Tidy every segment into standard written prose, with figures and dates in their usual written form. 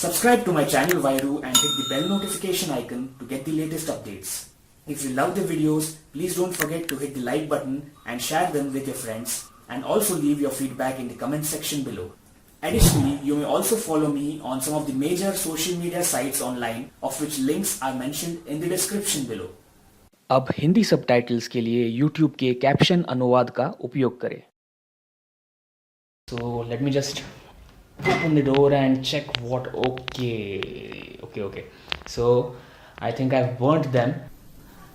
Subscribe to my channel Vairu and hit the bell notification icon to get the latest updates. If you love the videos, please don't forget to hit the like button and share them with your friends, and also leave your feedback in the comment section below. Additionally, you may also follow me on some of the major social media sites online, of which links are mentioned in the description below. अब Hindi subtitles के लिए YouTube के caption अनुवाद का उपयोग करें. So let me just open the door and check what. Okay. So I think I've burnt them.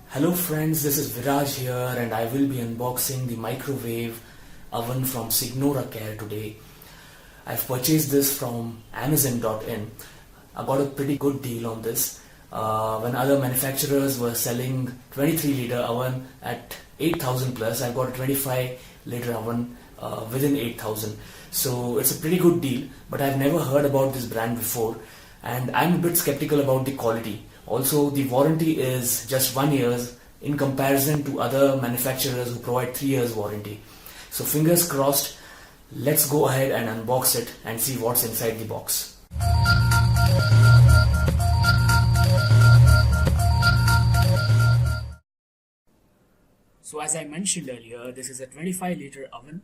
Hello friends, this is Viraj here and I will be unboxing the microwave oven from SignoraCare today. I've purchased this from Amazon.in. I got a pretty good deal on this. When other manufacturers were selling 23-liter oven at 8,000 plus, I got a 25-liter oven within 8,000. So it's a pretty good deal, but I've never heard about this brand before and I'm a bit skeptical about the quality. Also, the warranty is just 1 year in comparison to other manufacturers who provide 3 years warranty. So fingers crossed, let's go ahead and unbox it and see what's inside the box. So as I mentioned earlier, this is a 25-liter oven.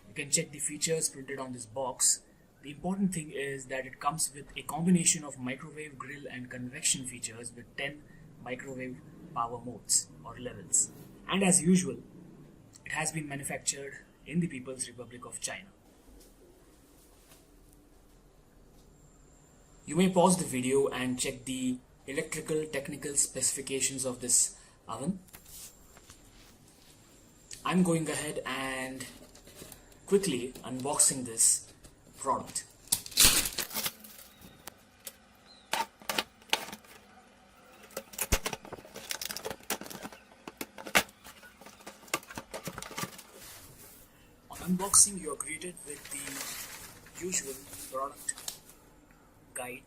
You can check the features printed on this box. The important thing is that it comes with a combination of microwave, grill and convection features with 10 microwave power modes or levels. And as usual, it has been manufactured in the People's Republic of China. You may pause the video and check the electrical technical specifications of this oven. I'm going ahead and quickly unboxing this product. On unboxing, you are greeted with the usual product guide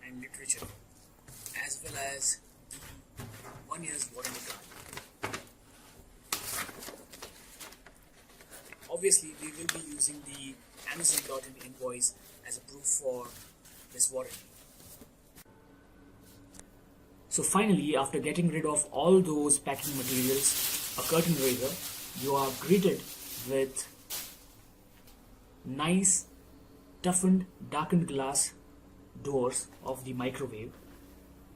and literature, as well as the 1 year's warranty card. Obviously, we will be using the Amazon.in invoice as a proof for this warranty. So finally, after getting rid of all those packing materials, a curtain raiser, you are greeted with nice toughened darkened glass doors of the microwave.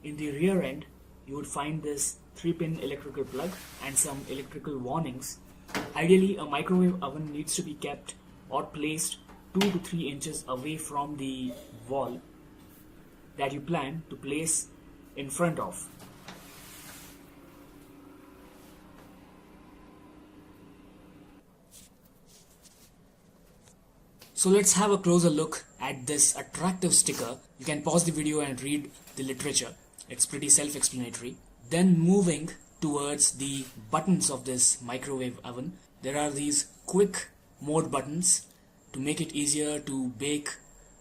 In the rear end, you would find this 3-pin electrical plug and some electrical warnings. Ideally, a microwave oven needs to be kept or placed 2 to 3 inches away from the wall that you plan to place in front of. So let's have a closer look at this attractive sticker. You can pause the video and read the literature. It's pretty self-explanatory. Then moving towards the buttons of this microwave oven, there are these quick mode buttons to make it easier to bake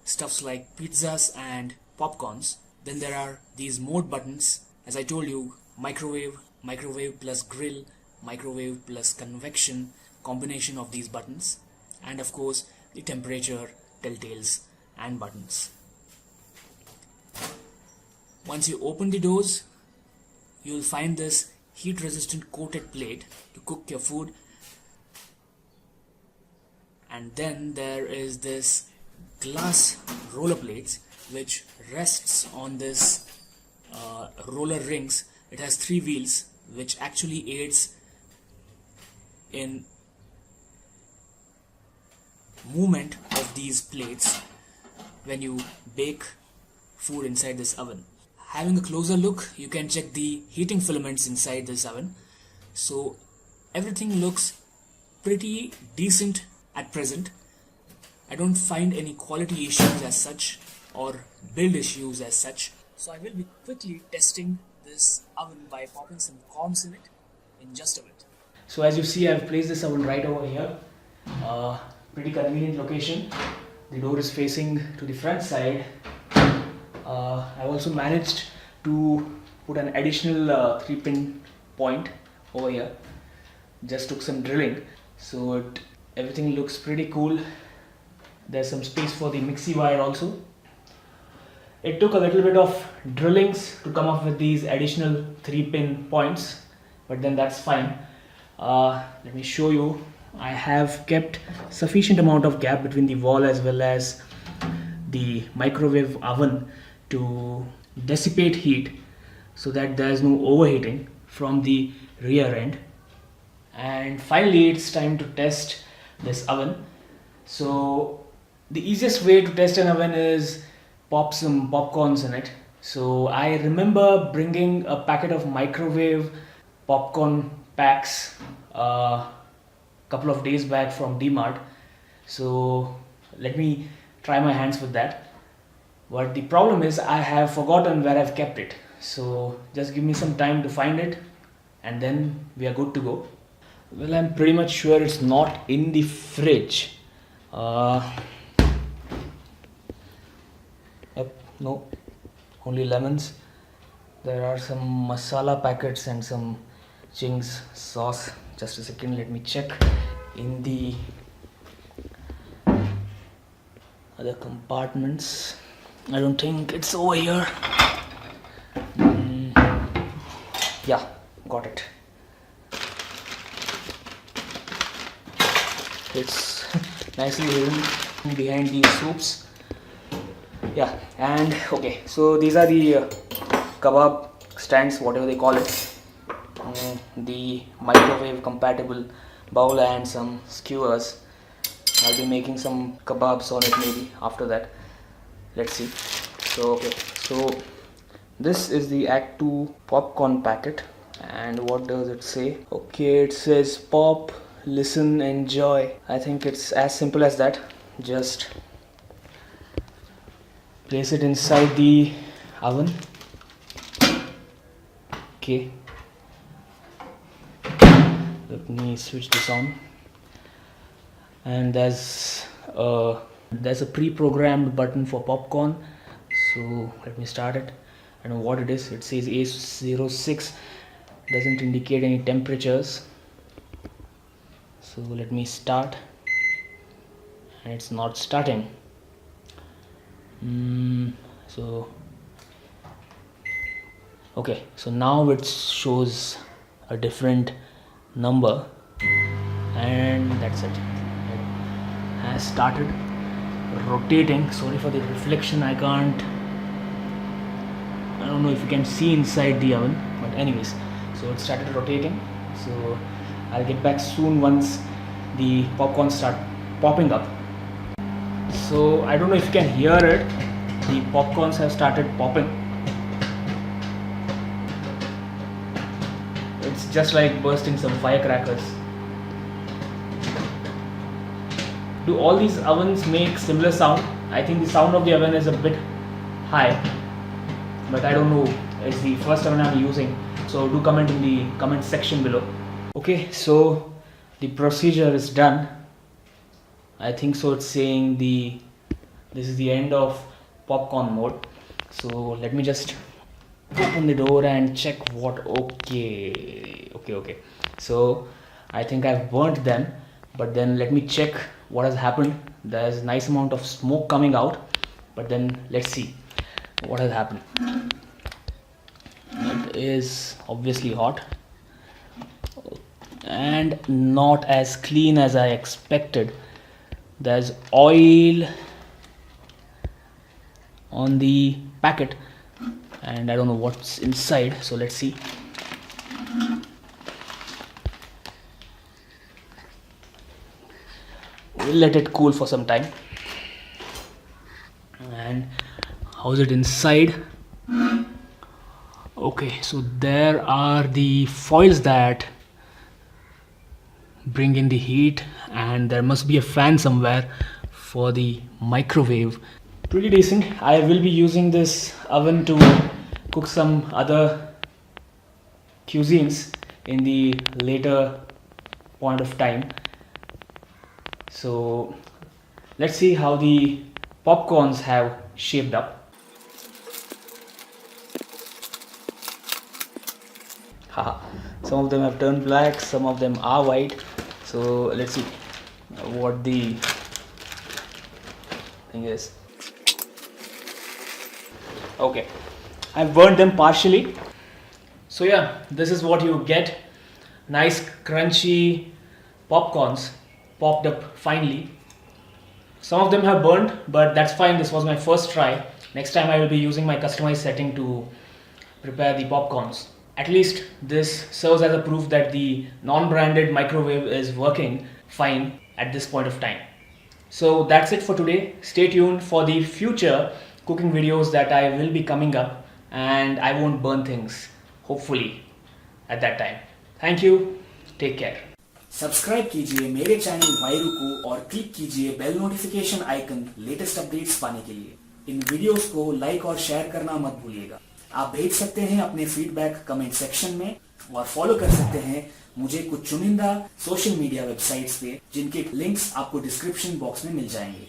stuffs like pizzas and popcorns. Then there are these mode buttons, as I told you, microwave, microwave plus grill, microwave plus convection, combination of these buttons, and of course the temperature telltales and buttons. Once you open the doors, you will find this heat resistant coated plate to cook your food, and then there is this glass roller plates which rests on this roller rings. It has 3 wheels which actually aids in movement of these plates when you bake food inside this oven. Having a closer look, you can check the heating filaments inside this oven. So everything looks pretty decent at present. I don't find any quality issues as such or build issues as such. So I will be quickly testing this oven by popping some corns in it in just a bit. So as you see, I've placed this oven right over here. Pretty convenient location. The door is facing to the front side. I also managed to put an additional 3-pin point over here. Just took some drilling, so everything looks pretty cool. There's some space for the mixie wire also. It took a little bit of drillings to come up with these additional 3-pin points, but then that's fine. Let me show you. I have kept sufficient amount of gap between the wall as well as the microwave oven to dissipate heat so that there is no overheating from the rear end. And finally it's time to test this oven. So the easiest way to test an oven is pop some popcorns in it. So I remember bringing a packet of microwave popcorn packs couple of days back from D-Mart. So let me try my hands with that. But the problem is I have forgotten where I've kept it. So just give me some time to find it and then we are good to go. Well, I'm pretty much sure it's not in the fridge. No, only lemons. There are some masala packets and some Ching's sauce. Just a second, let me check in the other compartments. I don't think it's over here. Yeah, got it. It's nicely hidden behind these soups. Yeah, and okay, so these are the kebab stands, whatever they call it. The microwave compatible bowl and some skewers. I'll be making some kebabs on it maybe after that. Let's see. So okay, so this is the Act 2 popcorn packet, and what does it say? Okay, it says pop, listen, enjoy. I think it's as simple as that. Just place it inside the oven. Okay, let me switch this on. And there's a pre-programmed button for popcorn. So let me start it. I don't know what it is. It says A06. Doesn't indicate any temperatures. So let me start. And it's not starting. So okay, so now it shows a different number, and that's it. It has started rotating. Sorry for the reflection. I don't know if you can see inside the oven, but anyways, so it started rotating. So I'll get back soon once the popcorn start popping up. So I don't know if you can hear it. The popcorns have started popping. It's just like bursting some firecrackers. Do all these ovens make similar sound? I think the sound of the oven is a bit high, but I don't know. It's the first oven I'm using. So do comment in the comment section below. Okay, so the procedure is done. I think so. It's saying this is the end of popcorn mode. So let me just open the door and check what. Okay. So I think I've burnt them, but then let me check what has happened. There's a nice amount of smoke coming out, but then let's see what has happened. It is obviously hot and not as clean as I expected. There's oil on the packet and I don't know what's inside, so let's see. We'll let it cool for some time. And how's it inside? Okay, so there are the foils that bring in the heat, and there must be a fan somewhere for the microwave. Pretty decent. I will be using this oven to cook some other cuisines in the later point of time. So let's see how the popcorns have shaped up. Haha, some of them have turned black, some of them are white. So let's see what the thing is. Okay, I've burnt them partially. So yeah, this is what you get. Nice crunchy popcorns popped up finely. Some of them have burned, but that's fine. This was my first try. Next time I will be using my customized setting to prepare the popcorns. At least this serves as a proof that the non-branded microwave is working fine at this point of time. So that's it for today. Stay tuned for the future cooking videos that I will be coming up, and I won't burn things, hopefully, at that time. Thank you. Take care. Subscribe कीजिए मेरे channel वायरू को और click कीजिए bell notification icon latest updates पाने के लिए। इन वीडियोस को लाइक और शेयर करना मत भूलिएगा। आप भेज सकते हैं अपने फीडबैक कमेंट सेक्शन में और फॉलो कर सकते हैं मुझे कुछ चुनिंदा सोशल मीडिया वेबसाइट्स पे, जिनके लिंक्स आपको डिस्क्रिप्शन बॉक्स में मिल जाएंगे।